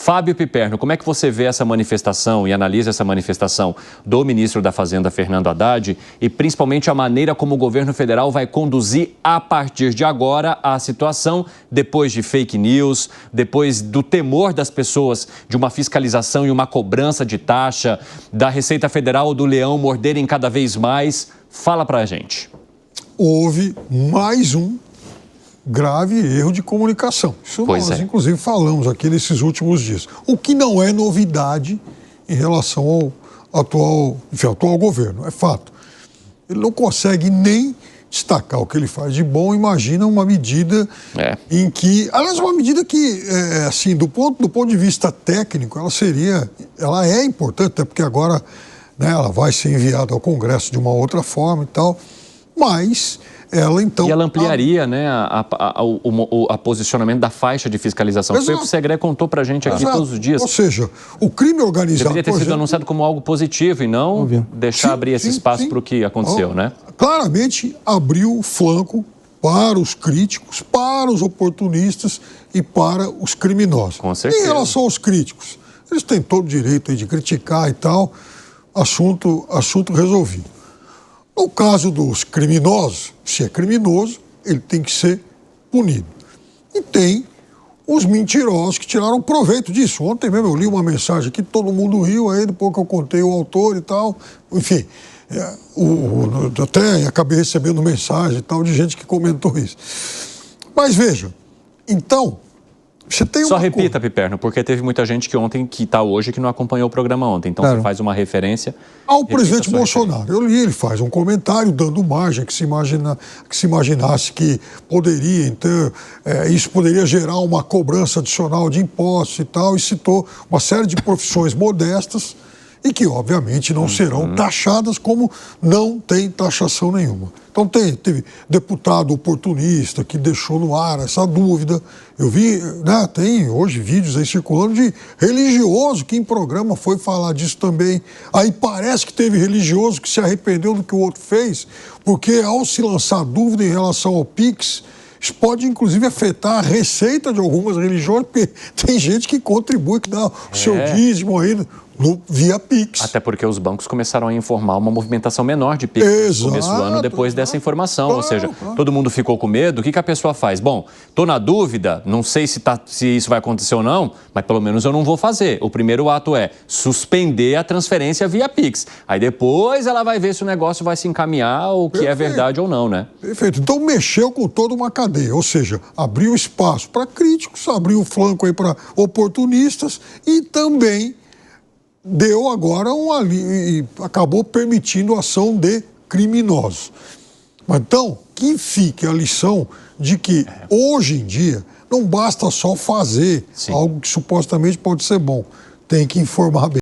Fábio Piperno, como é que você vê essa manifestação e analisa essa manifestação do ministro da Fazenda, Fernando Haddad, e principalmente a maneira como o governo federal vai conduzir a partir de agora a situação depois de fake news, depois do temor das pessoas de uma fiscalização e uma cobrança de taxa, da Receita Federal ou do Leão morderem cada vez mais? Fala pra gente. Houve mais um grave erro de comunicação. Isso nós, inclusive, falamos aqui nesses últimos dias. O que não é novidade em relação ao atual governo, é fato. Ele não consegue nem destacar o que ele faz de bom. Imagina uma medida em que... Aliás, uma medida que, assim, do ponto de vista técnico, ela é importante, até porque agora, né, ela vai ser enviada ao Congresso de uma outra forma e tal, mas ela então... E ela ampliaria, né, a posicionamento da faixa de fiscalização. Foi o que o Segré contou pra gente aqui todos os dias. Ou seja, o crime organizado... Deveria ter sido anunciado como algo positivo e não deixar abrir esse espaço para o que aconteceu, né? Claramente abriu o flanco para os críticos, para os oportunistas e para os criminosos. Com certeza. Em relação aos críticos, eles têm todo o direito aí de criticar e tal, assunto resolvido. No caso dos criminosos, se é criminoso, ele tem que ser punido. E tem os mentirosos que tiraram proveito disso. Ontem mesmo eu li uma mensagem aqui, todo mundo riu aí, depois que eu contei o autor e tal. Enfim, até acabei recebendo mensagem e tal de gente que comentou isso. Mas veja, então... Você tem Só repita, Piperno, porque teve muita gente que ontem, que está hoje, que não acompanhou o programa ontem. Então, você faz uma referência... Ao presidente Bolsonaro. Eu li, ele faz um comentário dando margem que se imaginasse que poderia, então, isso poderia gerar uma cobrança adicional de impostos e tal, e citou uma série de profissões modestas e que, obviamente, não serão taxadas, como não tem taxação nenhuma. Então, teve deputado oportunista que deixou no ar essa dúvida. Eu vi, né, tem hoje vídeos aí circulando de religioso que em programa foi falar disso também. Aí parece que teve religioso que se arrependeu do que o outro fez, porque ao se lançar dúvida em relação ao Pix, isso pode, inclusive, afetar a receita de algumas religiões, porque tem gente que contribui, que dá o seu dízimo aí via Pix. Até porque os bancos começaram a informar uma movimentação menor de Pix no começo do ano depois dessa informação. Ou seja, todo mundo ficou com medo. O que a pessoa faz? Bom, estou na dúvida, não sei se isso vai acontecer ou não, mas pelo menos eu não vou fazer. O primeiro ato é suspender a transferência via Pix. Aí depois ela vai ver se o negócio vai se encaminhar ou que é verdade ou não, né? Perfeito. Então mexeu com toda uma cadeia, ou seja, abriu espaço para críticos, abriu o flanco aí para oportunistas e também deu agora e acabou permitindo a ação de criminosos. Mas então, que fique a lição de que hoje em dia não basta só fazer algo que supostamente pode ser bom, tem que informar bem.